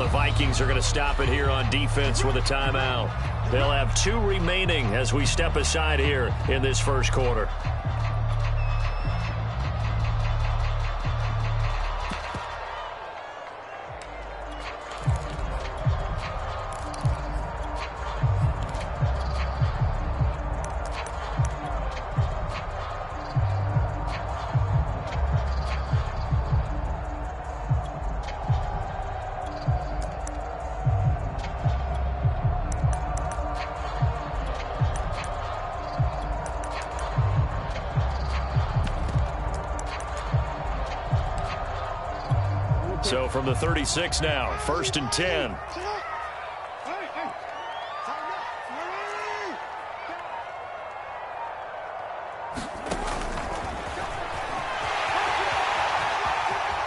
the Vikings are going to stop it here on defense with a timeout. They'll have 2 remaining as we step aside here in this first quarter. So from the 36 now, 1st and 10.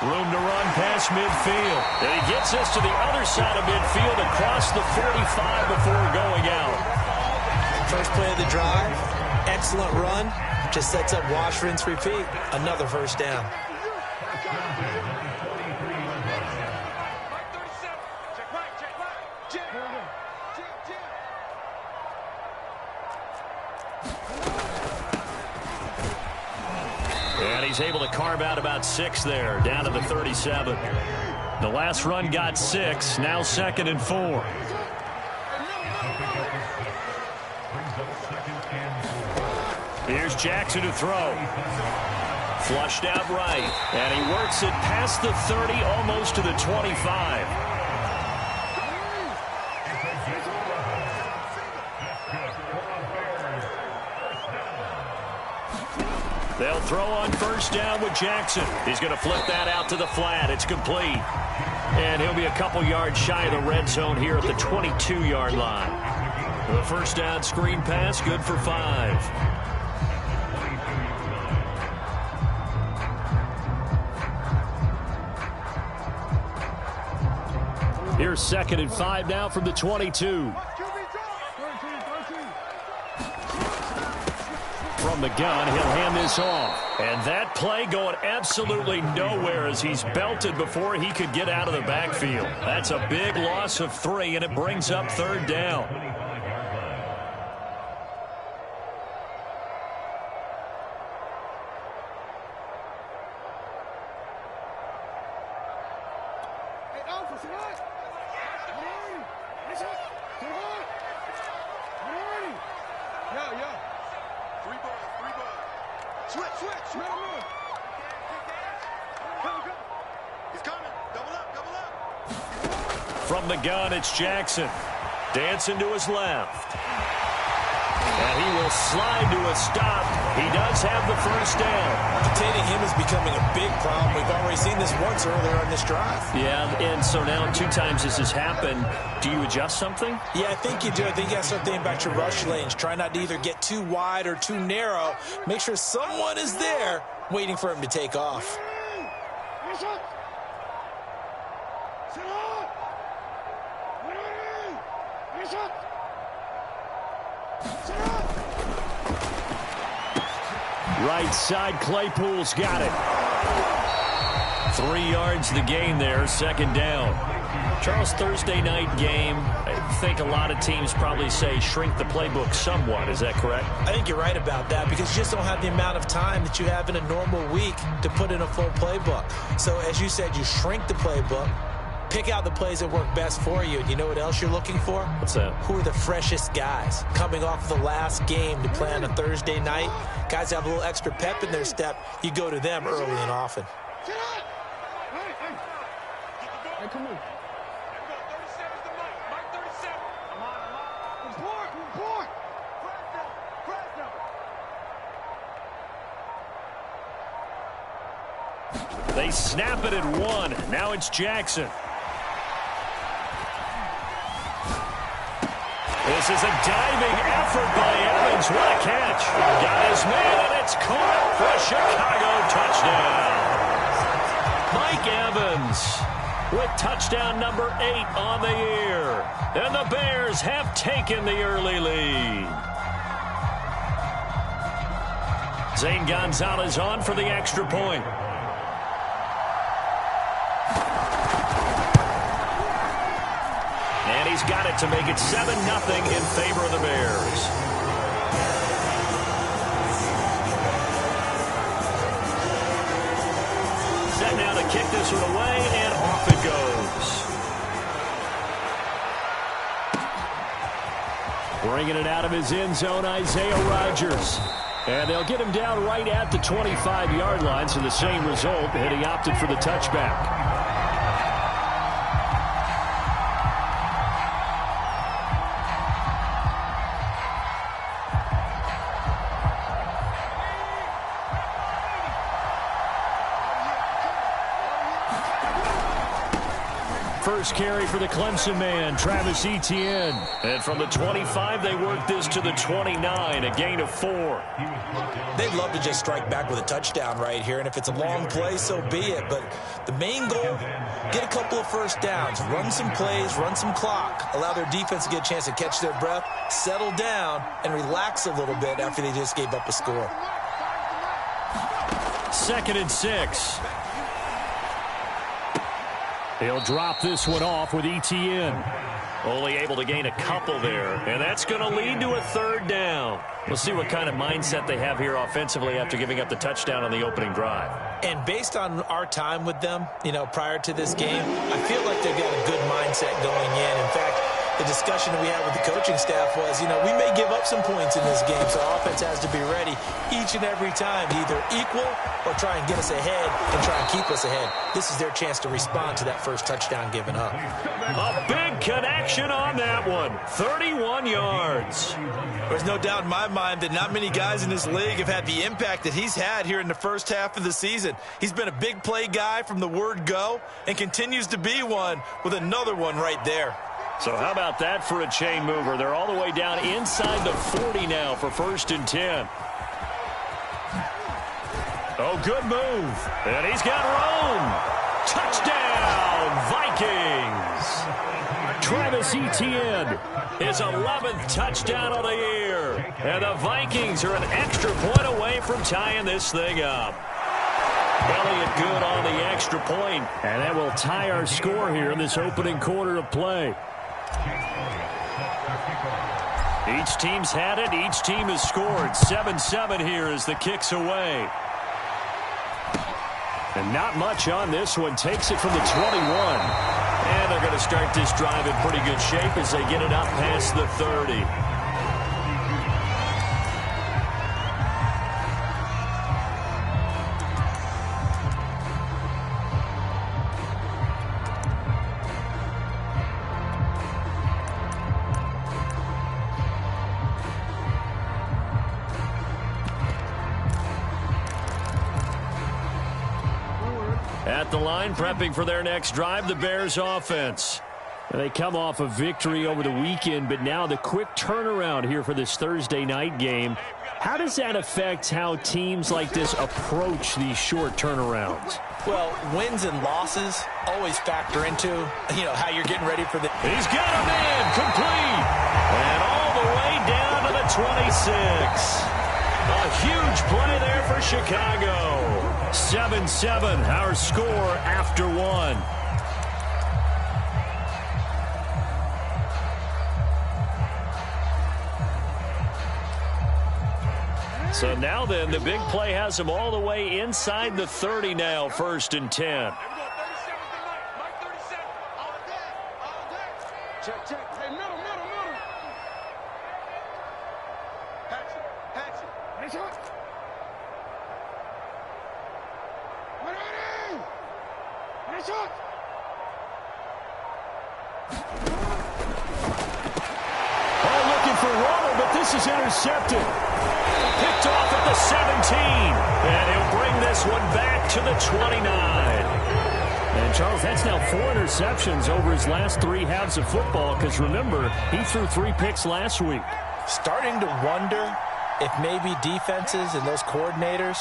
Room to run past midfield. And he gets us to the other side of midfield across the 45 before going out. First play of the drive, excellent run. Just sets up wash, rinse, repeat. Another first down. And he's able to carve out about 6 there, down to the 37. The last run got 6, now 2nd and 4. Here's Jackson to throw. Flushed out right, and he works it past the 30, almost to the 25. They'll throw on first down with Jackson. He's going to flip that out to the flat. It's complete. And he'll be a couple yards shy of the red zone here at the 22-yard line. The first down screen pass, good for 5. Here's 2nd and 5 now from the 22. From the gun, he'll hand this off. And that play going absolutely nowhere as he's belted before he could get out of the backfield. That's a big loss of 3, and it brings up 3rd down. From the gun, it's Jackson. Dancing to his left. And he will slide to a stop. He does have the first down. Containing him is becoming a big problem. We've already seen this once earlier on this drive. Yeah, and so now 2 times this has happened. Do you adjust something? Yeah, I think you do. I think you got to start thinking about your rush lanes. Try not to either get too wide or too narrow. Make sure someone is there waiting for him to take off. Right side, Claypool's got it. 3 yards the gain there, 2nd down. Charles, Thursday night game, I think a lot of teams probably say shrink the playbook somewhat. Is that correct? I think you're right about that because you just don't have the amount of time that you have in a normal week to put in a full playbook. So as you said, you shrink the playbook, pick out the plays that work best for you. And you know what else you're looking for? What's that? Who are the freshest guys coming off the last game to play on a Thursday night? Guys have a little extra pep in their step. You go to them early and often. Hey, come on. They snap it at 1. Now it's Jackson. This is a diving effort by Evans. What a catch. Got his man, and it's caught for a Chicago touchdown. Mike Evans with touchdown number 8 on the year. And the Bears have taken the early lead. Zane Gonzalez on for the extra point. he's got it to make it 7-0 in favor of the Bears. Set now to kick this one away, and off it goes. Bringing it out of his end zone, Isaiah Rodgers. And they'll get him down right at the 25-yard line, so the same result, and he opted for the touchback. First carry for the Clemson man, Travis Etienne. And from the 25, they work this to the 29, a gain of 4. They'd love to just strike back with a touchdown right here, and if it's a long play, so be it. But the main goal, get a couple of first downs, run some plays, run some clock, allow their defense to get a chance to catch their breath, settle down, and relax a little bit after they just gave up a score. 2nd and 6. He'll drop this one off with Etienne. Only able to gain a couple there, and that's going to lead to a 3rd down. We'll see what kind of mindset they have here offensively after giving up the touchdown on the opening drive. And based on our time with them, prior to this game, I feel like they've got a good mindset going in. In fact, the discussion that we had with the coaching staff was, we may give up some points in this game, so our offense has to be ready each and every time to either equal or try and get us ahead and try and keep us ahead. This is their chance to respond to that first touchdown given up. A big connection on that one. 31 yards. There's no doubt in my mind that not many guys in this league have had the impact that he's had here in the first half of the season. He's been a big play guy from the word go and continues to be one with another one right there. So how about that for a chain mover? They're all the way down inside the 40 now for 1st and 10. Oh, good move. And he's got room. Touchdown, Vikings. Travis Etienne, his 11th touchdown of the year. And the Vikings are an extra point away from tying this thing up. Elliott good on the extra point. And that will tie our score here in this opening quarter of play. Each team's had it. Each team has scored. 7-7 here as the kick's away. And not much on this one. Takes it from the 21. And they're going to start this drive in pretty good shape as they get it up past the 30. At the line, prepping for their next drive, the Bears offense. They come off a victory over the weekend, but now the quick turnaround here for this Thursday night game. How does that affect how teams like this approach these short turnarounds? Well, wins and losses always factor into, how you're getting ready for the... He's got a man complete. And all the way down to the 26. A huge play there for Chicago. 7-7, our score after one. So now then, the big play has them all the way inside the 30 now, 1st and 10. Check, check. Hey, middle. Hatch it. Nice shot. Ready. Nice shot. Oh, looking for Waddle, but this is intercepted. Picked off at the 17. And he'll bring this one back to the 29. And, Charles, that's now 4 interceptions over his last 3 halves of football because, remember, he threw 3 picks last week. Starting to wonder if maybe defenses and those coordinators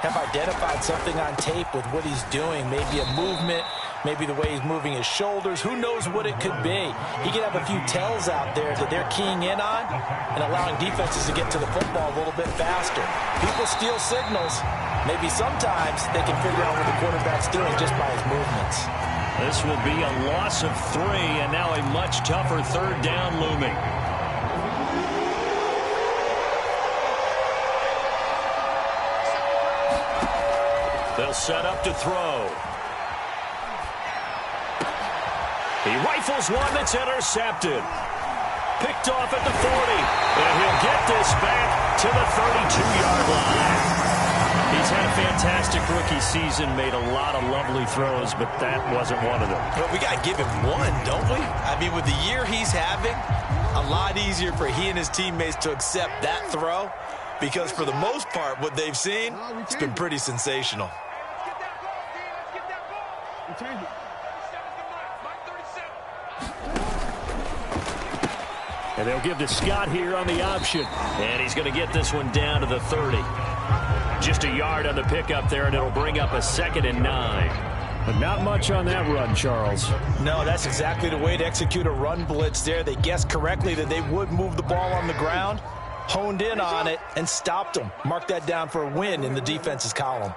have identified something on tape with what he's doing, maybe a movement, maybe the way he's moving his shoulders. Who knows what it could be? He could have a few tells out there that they're keying in on and allowing defenses to get to the football a little bit faster. People steal signals. Maybe sometimes they can figure out what the quarterback's doing just by his movements. This will be a loss of 3, and now a much tougher third down looming. They'll set up to throw. He rifles one that's intercepted. Picked off at the 40. And he'll get this back to the 32-yard line. He's had a fantastic rookie season, made a lot of lovely throws, but that wasn't one of them. But we got to give him one, don't we? I mean, with the year he's having, a lot easier for he and his teammates to accept that throw, because for the most part, what they've seen, it's been pretty sensational. And they'll give to Scott here on the option. And he's going to get this one down to the 30. Just a yard on the pickup there, and it'll bring up a 2nd and 9. But not much on that run, Charles. No, that's exactly the way to execute a run blitz there. They guessed correctly that they would move the ball on the ground, honed in on it, and stopped them. Mark that down for a win in the defense's column.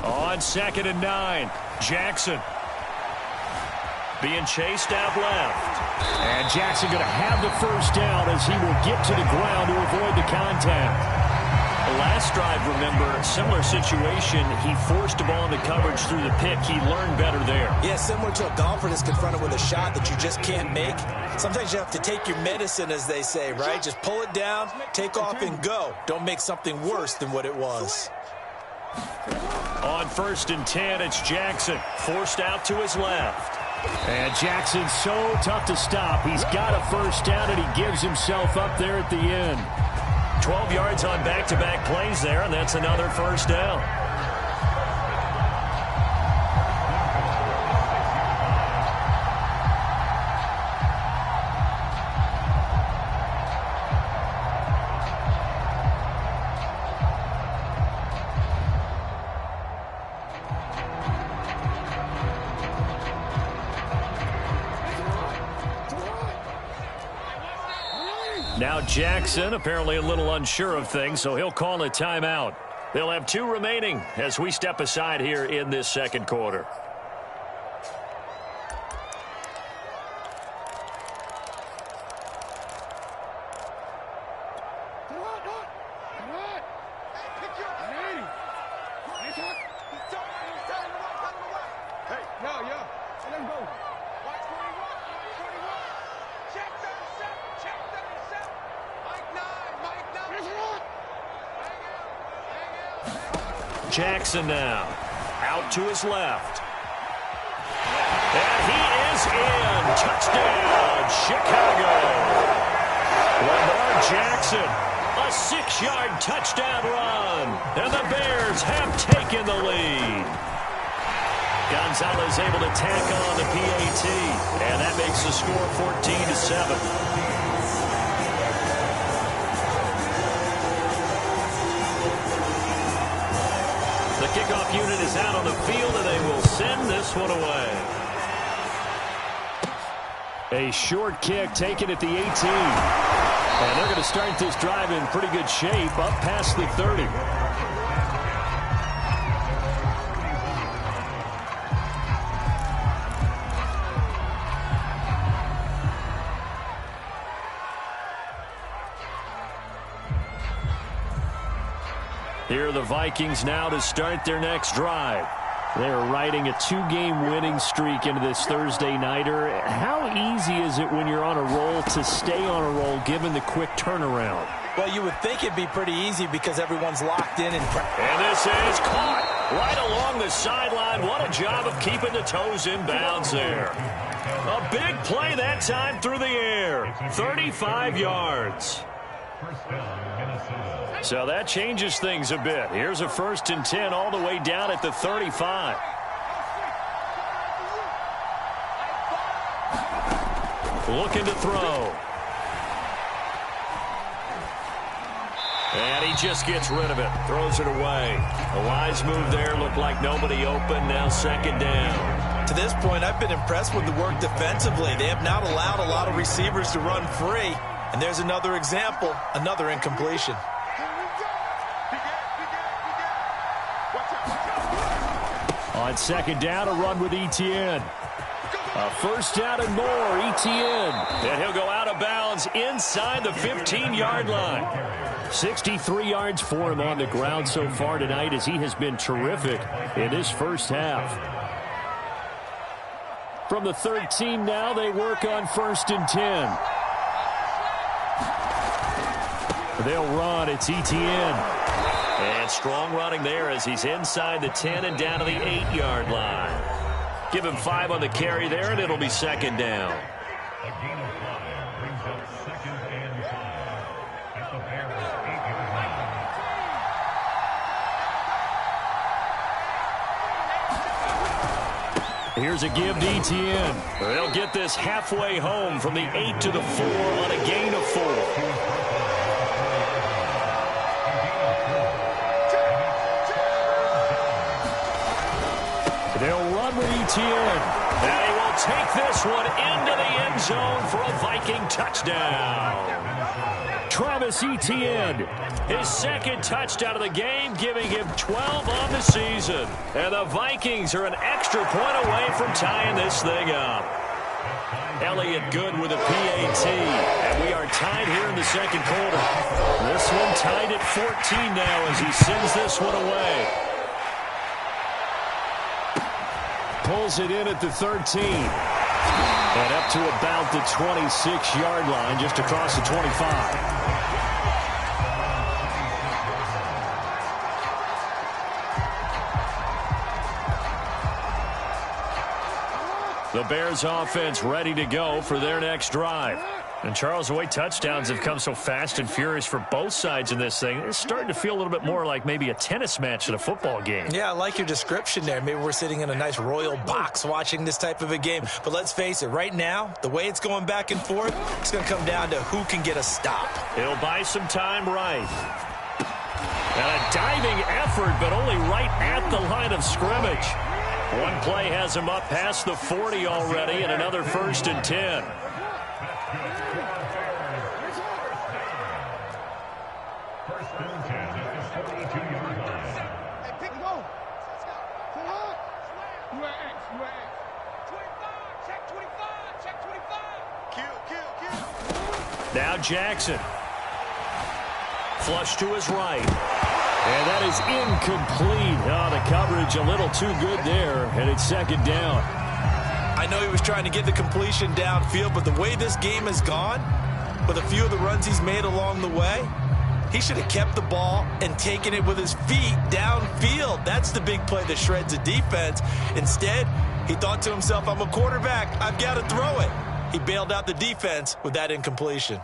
On 2nd and 9, Jackson being chased out left. And Jackson going to have the first down as he will get to the ground to avoid the contact. The last drive, remember, similar situation. He forced the ball into coverage through the pick. He learned better there. Yeah, similar to a golfer that's confronted with a shot that you just can't make. Sometimes you have to take your medicine, as they say, right? Just pull it down, take off, and go. Don't make something worse than what it was. On 1st and 10, it's Jackson, forced out to his left. And Jackson's so tough to stop. He's got a first down, and he gives himself up there at the end. 12 yards on back-to-back plays there, and that's another first down. Now Jackson apparently a little unsure of things, so he'll call a timeout. They'll have 2 remaining as we step aside here in this second quarter. Jackson now, out to his left. And he is in. Touchdown, Chicago. Lamar Jackson, a 6-yard touchdown run. And the Bears have taken the lead. Gonzalez able to tack on the PAT. And that makes the score 14-7. The kickoff unit is out on the field, and they will send this one away. A short kick taken at the 18. And they're going to start this drive in pretty good shape, up past the 30. Here are the Vikings now to start their next drive. They're riding a 2-game winning streak into this Thursday nighter. How easy is it when you're on a roll to stay on a roll given the quick turnaround? Well, you would think it'd be pretty easy because everyone's locked in. And this is caught right along the sideline. What a job of keeping the toes in bounds there. A big play that time through the air. 35 yards. So that changes things a bit. Here's a 1st and 10 all the way down at the 35. Looking to throw. And he just gets rid of it. Throws it away. A wise move there. Looked like nobody open. Now 2nd down. To this point, I've been impressed with the work defensively. They have not allowed a lot of receivers to run free. And there's another example, another incompletion. On second down, a run with Etienne. A first down and more, Etienne. And he'll go out of bounds inside the 15-yard line. 63 yards for him on the ground so far tonight as he has been terrific in his first half. From the 13 now, they work on 1st and 10. They'll run. It's Etienne. And strong running there as he's inside the 10 and down to the 8-yard line. Give him 5 on the carry there, and it'll be second down. Here's a give to Etienne. They'll get this halfway home from the 8 to the 4 on a gain of 4. They'll run with Etienne. And he will take this one into the end zone for a Viking touchdown. Travis Etienne. His second touchdown of the game, giving him 12 on the season. And the Vikings are an extra point away from tying this thing up. Elliott Good with a PAT. And we are tied here in the second quarter. This one tied at 14 now as he sends this one away. Pulls it in at the 13. And up to about the 26-yard line, just across the 25. The Bears offense ready to go for their next drive. And Charles, the way touchdowns have come so fast and furious for both sides in this thing, it's starting to feel a little bit more like maybe a tennis match than a football game. Yeah, I like your description there. Maybe we're sitting in a nice royal box watching this type of a game. But let's face it, right now, the way it's going back and forth, it's going to come down to who can get a stop. He'll buy some time right. And a diving effort, but only right at the line of scrimmage. One play has him up past the 40 already, and another 1st and 10. Now Jackson. Flush to his right. And that is incomplete. Oh, the coverage a little too good there, and it's second down. I know he was trying to get the completion downfield, but the way this game has gone, with a few of the runs he's made along the way, he should have kept the ball and taken it with his feet downfield. That's the big play that shreds a defense. Instead, he thought to himself, I'm a quarterback. I've got to throw it. He bailed out the defense with that incompletion.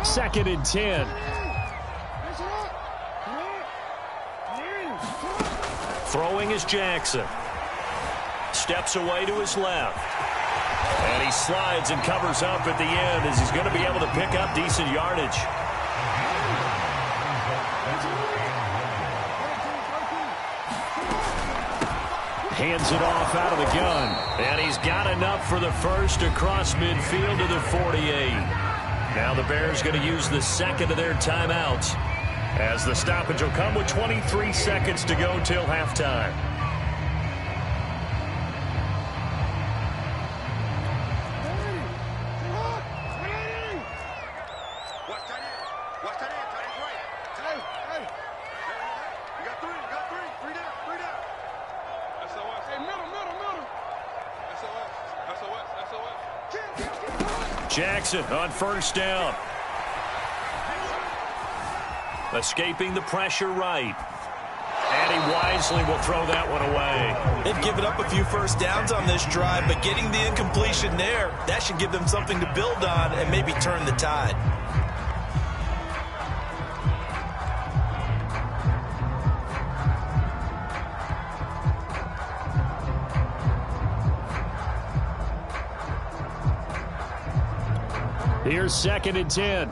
Second and 10. Throwing is Jackson. Steps away to his left. And he slides and covers up at the end as he's going to be able to pick up decent yardage. Hands it off out of the gun. And he's got enough for the first across midfield to the 48. Now the Bears going to use the second of their timeouts as the stoppage will come with 23 seconds to go till halftime. Jackson on first down. Escaping the pressure right. And he wisely will throw that one away. They've given up a few first downs on this drive, but getting the incompletion there, that should give them something to build on and maybe turn the tide. Here's second and 10.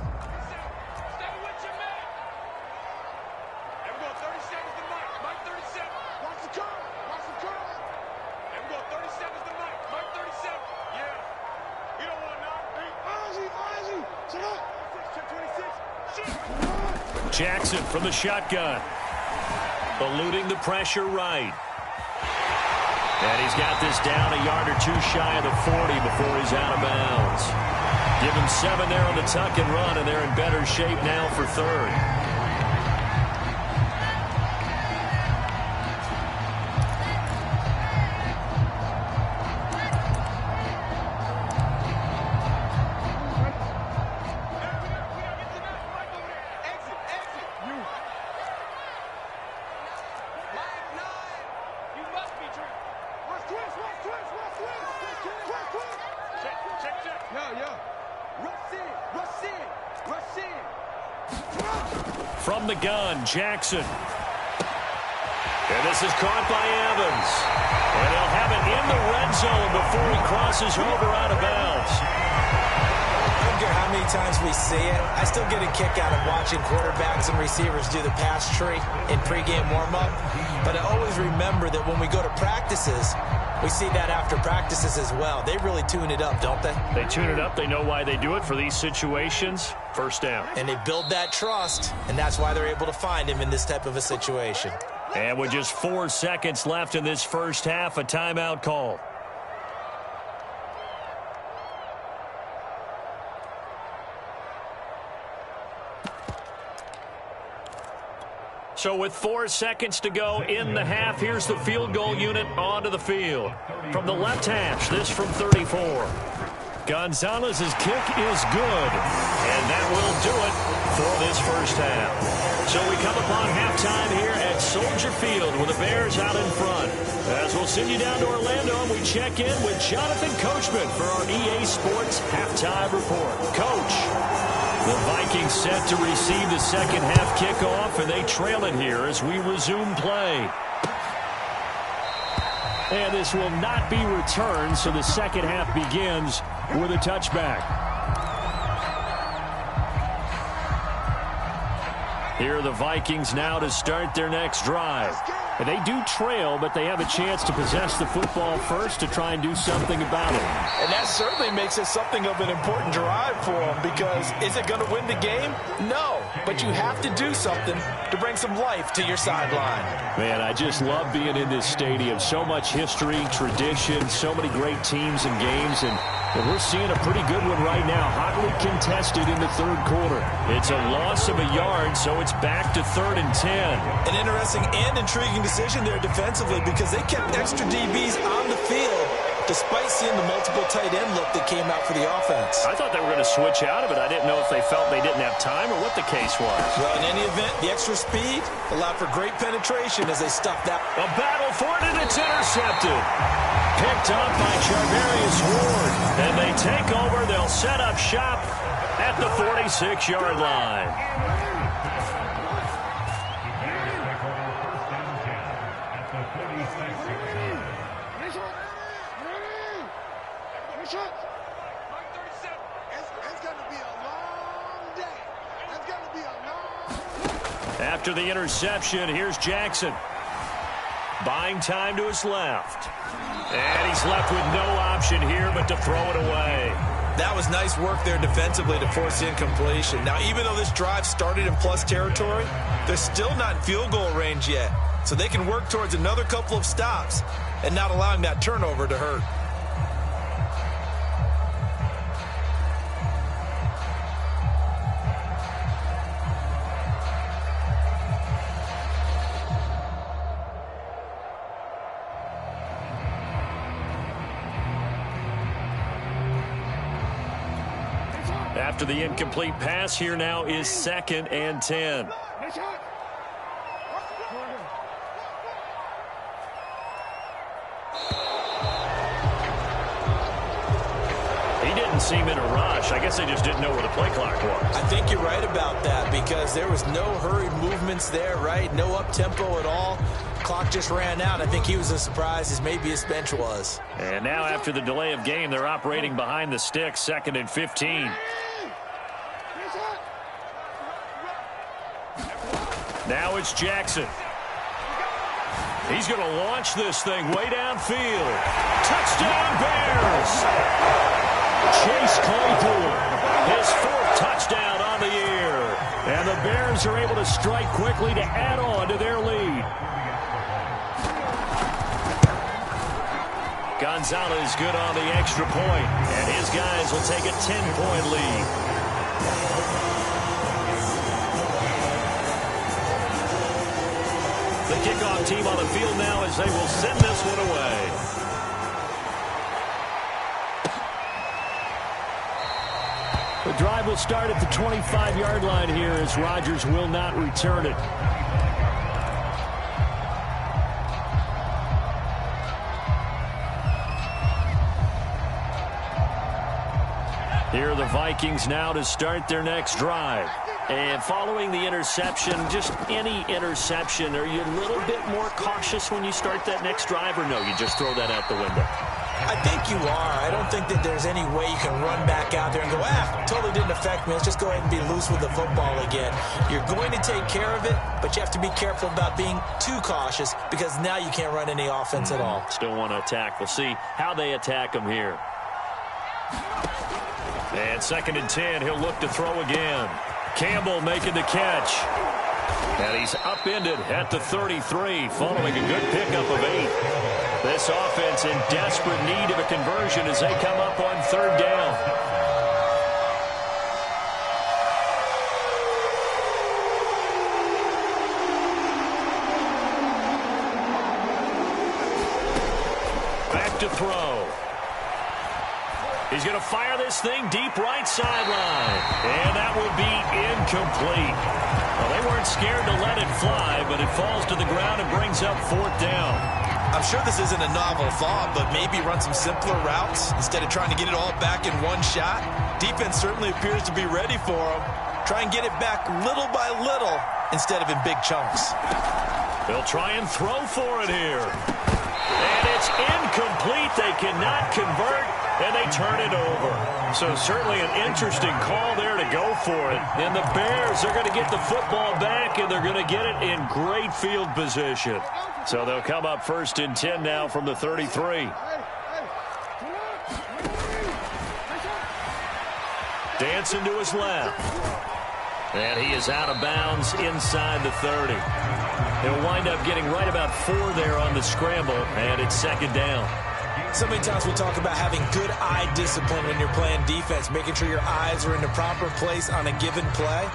Jackson from the shotgun. Eluding the pressure right. And he's got this down a yard or two shy of the 40 before he's out of bounds. Give him 7 there on the tuck and run, and they're in better shape now for third. From the gun, Jackson. And this is caught by Evans. And they'll have it in the red zone before he crosses over out of bounds. I don't care how many times we see it. I still get a kick out of watching quarterbacks and receivers do the pass tree in pregame warm-up. But I always remember that when we go to practices, we see that after practices as well. They really tune it up, don't they? They tune it up. They know why they do it for these situations. First down. And they build that trust, and that's why they're able to find him in this type of a situation. And with just 4 seconds left in this first half, a timeout call. So with 4 seconds to go in the half, here's the field goal unit onto the field. From the left hash, this from 34. Gonzalez's kick is good, and that will do it for this first half. So we come upon halftime here at Soldier Field with the Bears out in front. As we'll send you down to Orlando, and we check in with Jonathan Coachman for our EA Sports Halftime Report. Coach, the Vikings set to receive the second half kickoff, and they trail it here as we resume play. And this will not be returned, so the second half begins with a touchback. Here are the Vikings now to start their next drive. And they do trail, but they have a chance to possess the football first to try and do something about it. And that certainly makes it something of an important drive for them, because is it going to win the game? No, but you have to do something to bring some life to your sideline. Man, I just love being in this stadium. So much history, tradition, so many great teams and games, and we're seeing a pretty good one right now, hotly contested in the third quarter. It's a loss of a yard, so it's back to 3rd and 10. An interesting and intriguing decision there defensively, because they kept extra DBs on the field despite seeing the multiple tight end look that came out for the offense. I thought they were going to switch out of it. I didn't know if they felt they didn't have time or what the case was. Well, in any event, the extra speed allowed for great penetration as they stuffed that. A battle for it, and it's intercepted. Picked up by Charvarius Ward. And they take over. They'll set up shop at the 46-yard line. After the interception, here's Jackson. Buying time to his left. And he's left with no option here but to throw it away. That was nice work there defensively to force the incompletion. Now, even though this drive started in plus territory, they're still not in field goal range yet. So they can work towards another couple of stops and not allowing that turnover to hurt. After the incomplete pass, here now is 2nd and 10. He didn't seem in a rush. I guess they just didn't know where the play clock was. I think you're right about that, because there was no hurried movements there, right? No up-tempo at all. Clock just ran out. I think he was as surprised as maybe his bench was. And now after the delay of game, they're operating behind the sticks, 2nd and 15. Now it's Jackson. He's going to launch this thing way downfield. Touchdown, Bears! Chase Claypool, his 4th touchdown on the year. And the Bears are able to strike quickly to add on to their lead. Gonzalez good on the extra point, and his guys will take a 10-point lead. The kickoff team on the field now as they will send this one away. The drive will start at the 25-yard line here as Rodgers will not return it. Here are the Vikings now to start their next drive. And following the interception, just any interception, are you a little bit more cautious when you start that next drive, or no, you just throw that out the window? I think you are. I don't think that there's any way you can run back out there and go, totally didn't affect me. Let's just go ahead and be loose with the football again. You're going to take care of it, but you have to be careful about being too cautious because now you can't run any offense at all. Still want to attack. We'll see how they attack them here. And 2nd and 10, he'll look to throw again. Campbell making the catch. And he's upended at the 33, following a good pickup of 8. This offense in desperate need of a conversion as they come up on 3rd down. Back to throw. He's going to fire this thing deep right sideline. And that will be incomplete. Well, they weren't scared to let it fly, but it falls to the ground and brings up 4th down. I'm sure this isn't a novel thought, but maybe run some simpler routes instead of trying to get it all back in one shot. Defense certainly appears to be ready for him. Try and get it back little by little instead of in big chunks. They'll try and throw for it here. And it's incomplete. They cannot convert, and they turn it over. So certainly an interesting call there to go for it. And the Bears are going to get the football back, and they're going to get it in great field position. So they'll come up 1st and 10 now from the 33. Dancing to his left. And he is out of bounds inside the 30. He'll wind up getting right about 4 there on the scramble, and it's 2nd down. So many times we talk about having good eye discipline when you're playing defense, making sure your eyes are in the proper place on a given play.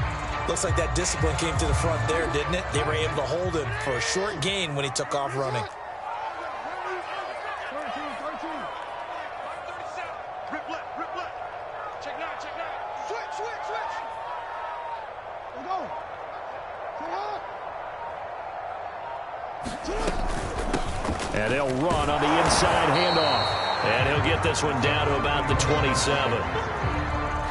Looks like that discipline came to the front there, didn't it? They were able to hold him for a short gain when he took off running. Rip left, rip left. Check 9, check 9. Switch, switch, switch. Let's go. And they'll run on the inside handoff. And he'll get this one down to about the 27.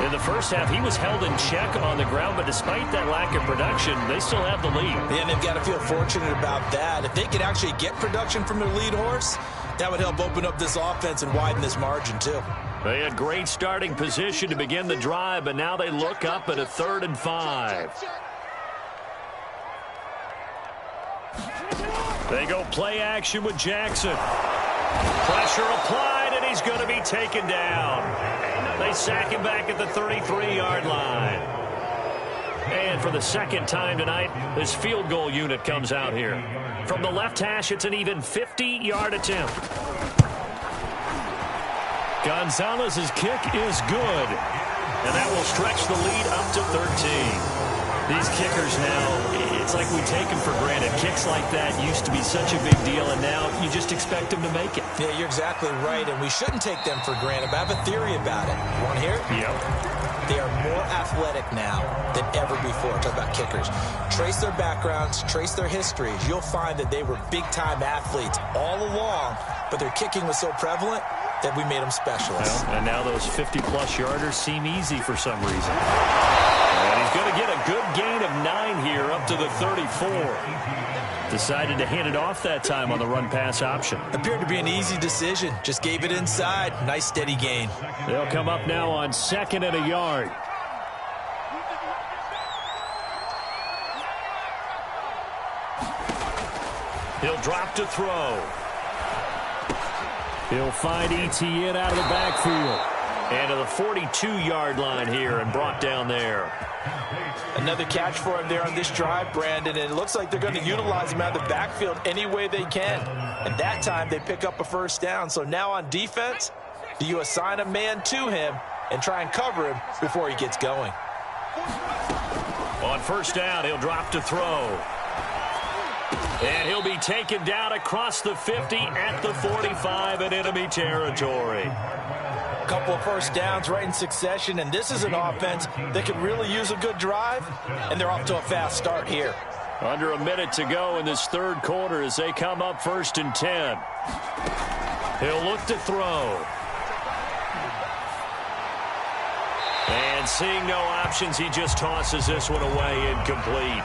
In the first half, he was held in check on the ground, but despite that lack of production, they still have the lead. And they've got to feel fortunate about that. If they could actually get production from their lead horse, that would help open up this offense and widen this margin, too. They had great starting position to begin the drive, but now they look up at a 3rd and 5. They go play action with Jackson. Pressure applied, and he's going to be taken down. They sack him back at the 33-yard line. And for the 2nd time tonight, this field goal unit comes out here. From the left hash, it's an even 50-yard attempt. Gonzalez's kick is good. And that will stretch the lead up to 13. These kickers now, it's like we take them for granted. Kicks like that used to be such a big deal, and now you just expect them to make it. Yeah, you're exactly right, and we shouldn't take them for granted. But I have a theory about it. You want to hear it? Yep. They are more athletic now than ever before. Talk about kickers. Trace their backgrounds, trace their histories. You'll find that they were big-time athletes all along, but their kicking was so prevalent that we made them specialists. Well, and now those 50-plus yarders seem easy for some reason. And he's going to get a good gain of 9 here up to the 34. Decided to hand it off that time on the run-pass option. Appeared to be an easy decision. Just gave it inside. Nice steady gain. They'll come up now on 2nd and a yard. He'll drop to throw. He'll find Etienne out of the backfield. And to the 42-yard line here and brought down there. Another catch for him there on this drive, Brandon, and it looks like they're going to utilize him out of the backfield any way they can. And that time they pick up a first down. So now on defense, do you assign a man to him and try and cover him before he gets going? On first down, he'll drop to throw. And he'll be taken down across the 50 at the 45 in enemy territory. A couple of first downs right in succession, and this is an offense that could really use a good drive, and they're off to a fast start here. Under a minute to go in this third quarter as they come up 1st and 10. He'll look to throw. And seeing no options, he just tosses this one away, incomplete.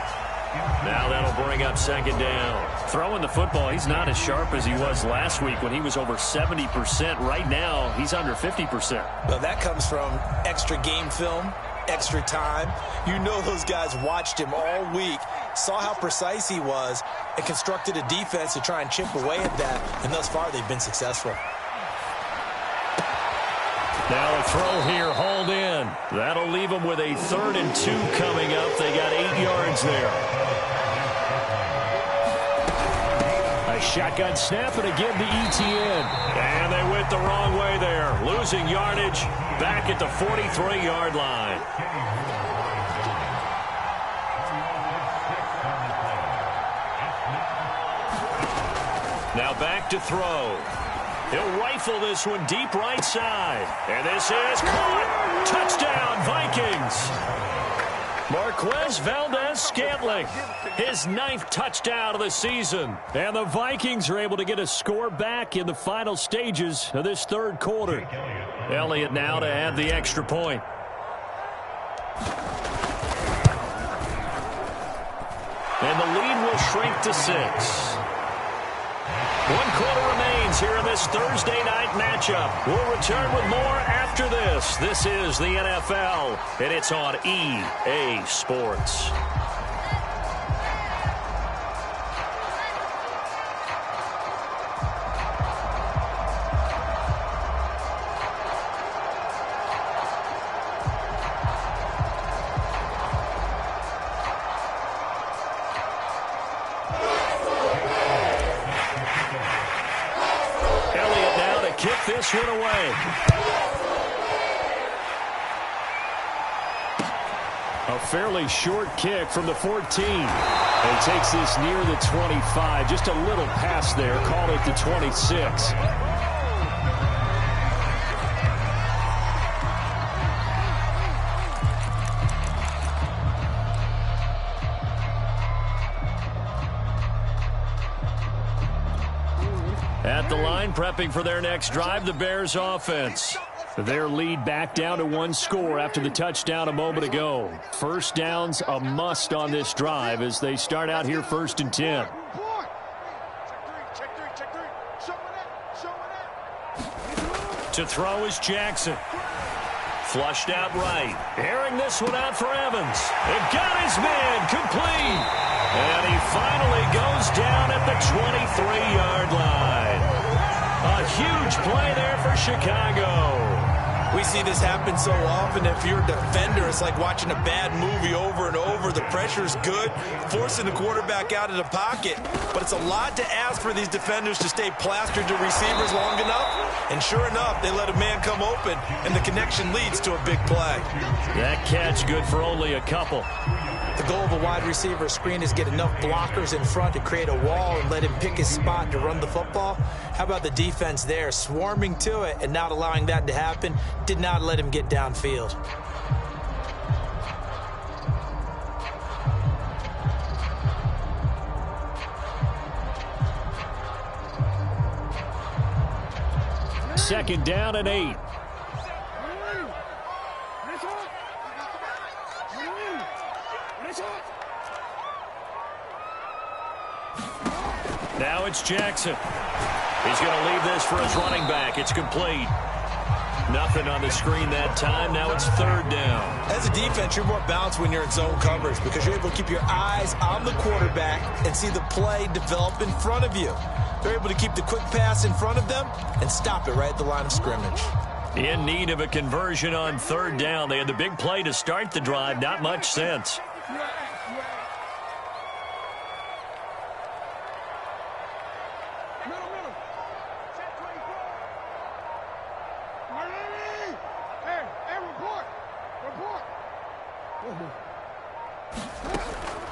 Now that'll bring up 2nd down. Throwing the football, he's not as sharp as he was last week when he was over 70%. Right now, he's under 50%. Well, that comes from extra game film, extra time. You know those guys watched him all week, saw how precise he was, and constructed a defense to try and chip away at that, and thus far they've been successful. Now a throw here, hauled in. That'll leave them with a 3rd and 2 coming up. They got 8 yards there. A shotgun snap, and again to Etienne. And they went the wrong way there. Losing yardage back at the 43-yard line. Now back to throw. He'll rifle this one deep right side. And this is caught. Touchdown, Vikings. Marquez Valdes-Scantling, his 9th touchdown of the season. And the Vikings are able to get a score back in the final stages of this third quarter. Elliott now to add the extra point. And the lead will shrink to 6. 1 quarter remains here in this Thursday night matchup. We'll return with more after this. This is the NFL, and it's on EA Sports. This one away. A fairly short kick from the 14. And takes this near the 25. Just a little pass there. Call it the 26. At the line, prepping for their next drive, the Bears offense. Their lead back down to 1 score after the touchdown a moment ago. First down's a must on this drive as they start out here 1st and 10. To throw is Jackson. Flushed out right. Airing this one out for Evans. It got his man complete. And he finally goes down at the 23-yard line. A huge play there for Chicago. We see this happen so often. If you're a defender, it's like watching a bad movie over and over. The pressure's good, forcing the quarterback out of the pocket. But it's a lot to ask for these defenders to stay plastered to receivers long enough. And sure enough, they let a man come open, and the connection leads to a big play. That catch good for only a couple. The goal of a wide receiver screen is get enough blockers in front to create a wall and let him pick his spot to run the football. How about the defense there, swarming to it and not allowing that to happen? Did not let him get downfield. Second down and 8. Now it's Jackson. He's going to leave this for his running back. It's complete. Nothing on the screen that time. Now it's 3rd down. As a defense, you're more balanced when you're in zone coverage because you're able to keep your eyes on the quarterback and see the play develop in front of you. They're able to keep the quick pass in front of them and stop it right at the line of scrimmage. In need of a conversion on third down. They had the big play to start the drive. Not much sense.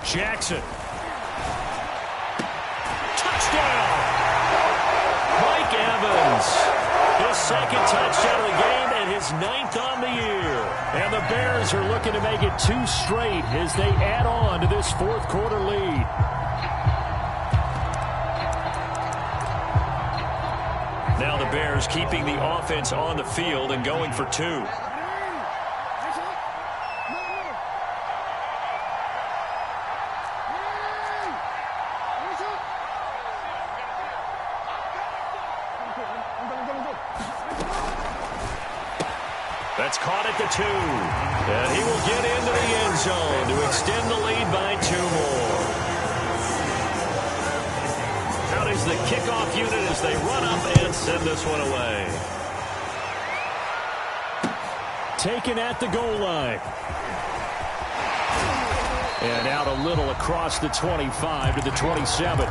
Jackson. Touchdown! Mike Evans. His second touchdown of the game and his 9th on the year. And the Bears are looking to make it 2 straight as they add on to this fourth quarter lead. Now the Bears keeping the offense on the field and going for 2. That's caught at the 2. And he will get into the end zone to extend the lead by 2 more. Out is the kickoff unit as they run up and send this one away. Taken at the goal line. And out a little across the 25 to the 27.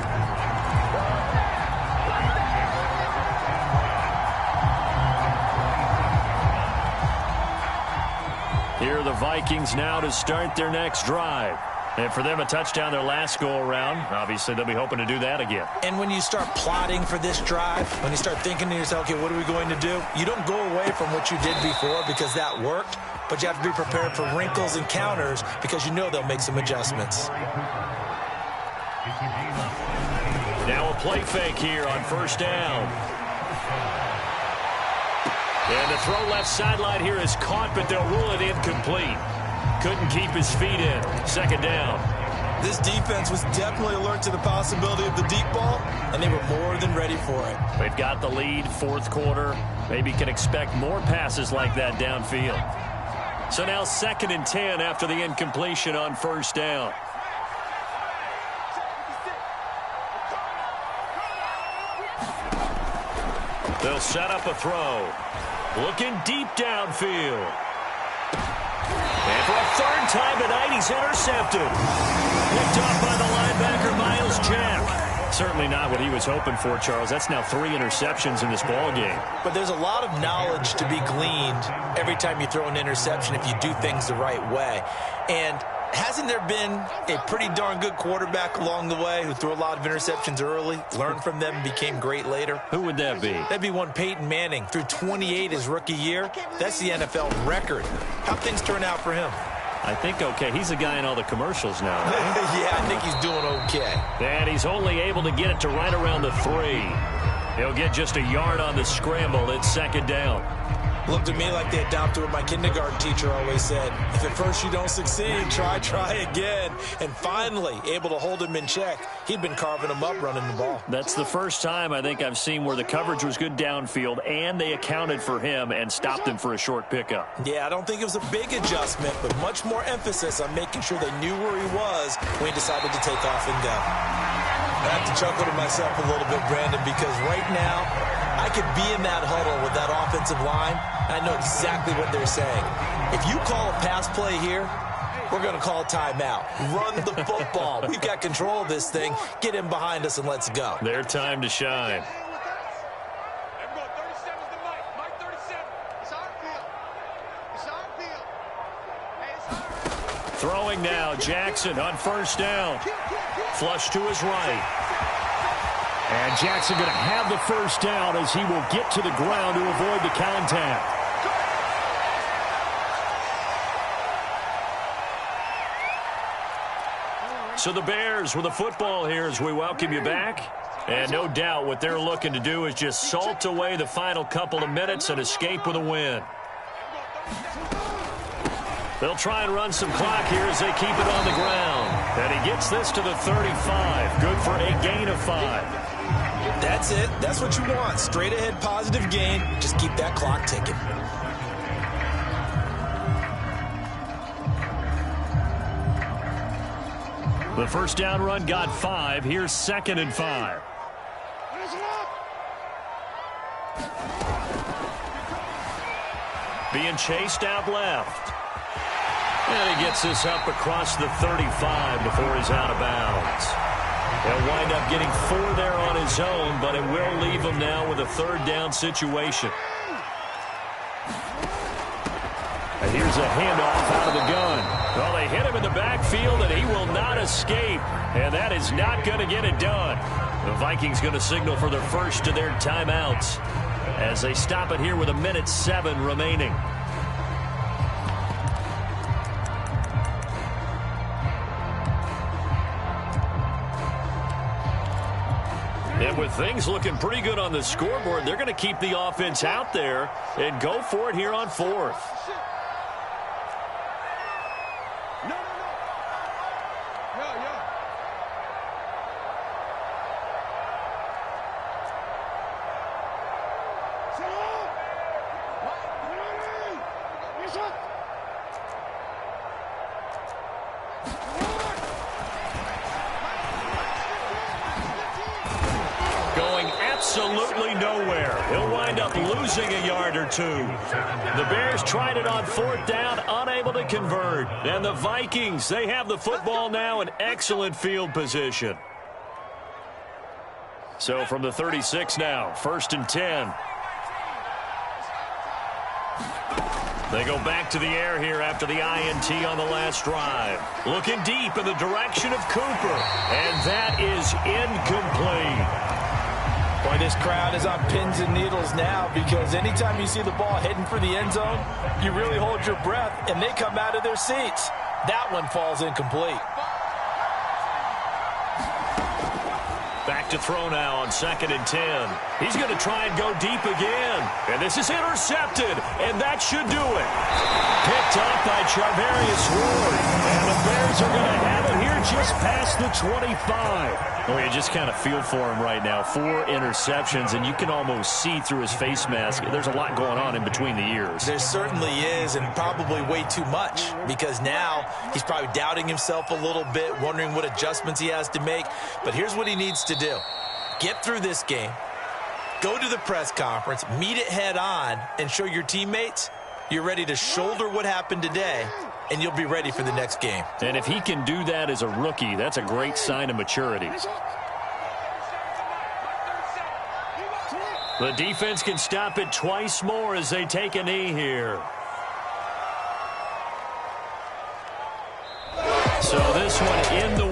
Here are the Vikings now to start their next drive. And for them, a touchdown their last go-around. Obviously, they'll be hoping to do that again. And when you start plotting for this drive, when you start thinking to yourself, okay, what are we going to do? You don't go away from what you did before because that worked, but you have to be prepared for wrinkles and counters because you know they'll make some adjustments. Now a play fake here on first down. And the throw left sideline here is caught, but they'll rule it incomplete. Couldn't keep his feet in. Second down. This defense was definitely alert to the possibility of the deep ball, and they were more than ready for it. They've got the lead, fourth quarter. Maybe can expect more passes like that downfield. So now 2nd and 10 after the incompletion on first down. They'll set up a throw. Looking deep downfield. And for a 3rd time tonight, he's intercepted. Picked off by the linebacker, Miles Jack. Certainly not what he was hoping for, Charles. That's now 3 interceptions in this ball game. But there's a lot of knowledge to be gleaned every time you throw an interception if you do things the right way. And hasn't there been a pretty darn good quarterback along the way who threw a lot of interceptions early, learned from them, and became great later? Who would that be? That'd be one Peyton Manning. Threw 28 his rookie year. That's the NFL record. How'd things turn out for him? I think okay. He's a guy in all the commercials now. Right? Yeah, I think he's doing okay. And he's only able to get it to right around the 3. He'll get just a yard on the scramble. It's 2nd down. Looked at me like they adopted what my kindergarten teacher always said. If at first you don't succeed, try again. And finally, able to hold him in check. He'd been carving him up running the ball. That's the first time I think I've seen where the coverage was good downfield and they accounted for him and stopped him for a short pickup. Yeah, I don't think it was a big adjustment, but much more emphasis on making sure they knew where he was when he decided to take off and go. I have to chuckle to myself a little bit, Brandon, because right now, I could be in that huddle with that offensive line. I know exactly what they're saying. If you call a pass play here, we're going to call a timeout. Run the football. We've got control of this thing. Get in behind us and let's go. Their time to shine. Throwing now, Jackson on first down. Flush to his right. And Jackson going to have the first down as he will get to the ground to avoid the contact. So the Bears with the football here as we welcome you back. And no doubt what they're looking to do is just salt away the final couple of minutes and escape with a win. They'll try and run some clock here as they keep it on the ground. And he gets this to the 35. Good for a gain of 5. That's it. That's what you want. Straight ahead positive gain. Just keep that clock ticking. The first down run got 5. Here's 2nd and 5. being chased out left. And he gets this up across the 35 before he's out of bounds. He'll wind up getting 4 there on his own, but it will leave him now with a third down situation. And here's a handoff out of the gun. Well, they hit him in the backfield, and he will not escape. And that is not going to get it done. The Vikings going to signal for their first of their timeouts as they stop it here with 1:07 remaining. And with things looking pretty good on the scoreboard, they're going to keep the offense out there and go for it here on 4th. Absolutely nowhere. He'll wind up losing a yard or 2. The Bears tried it on 4th down, unable to convert. And the Vikings, they have the football now in excellent field position. So from the 36 now, 1st and 10. They go back to the air here after the INT on the last drive. Looking deep in the direction of Cooper. And that is incomplete. Boy, this crowd is on pins and needles now because anytime you see the ball heading for the end zone, you really hold your breath, and they come out of their seats. That one falls incomplete. Back to throw now on 2nd and 10. He's going to try and go deep again. And this is intercepted, and that should do it. Picked up by Charvarius Ward. And the Bears are going to have it here just past the 25. Oh, you just kind of feel for him right now. 4 interceptions, and you can almost see through his face mask. There's a lot going on in between the ears. There certainly is, and probably way too much, because now he's probably doubting himself a little bit, wondering what adjustments he has to make. But here's what he needs to do. Get through this game, go to the press conference, meet it head on, and show your teammates you're ready to shoulder what happened today, and you'll be ready for the next game. And if he can do that as a rookie, that's a great sign of maturity. The defense can stop it twice more as they take a knee here. So this one in the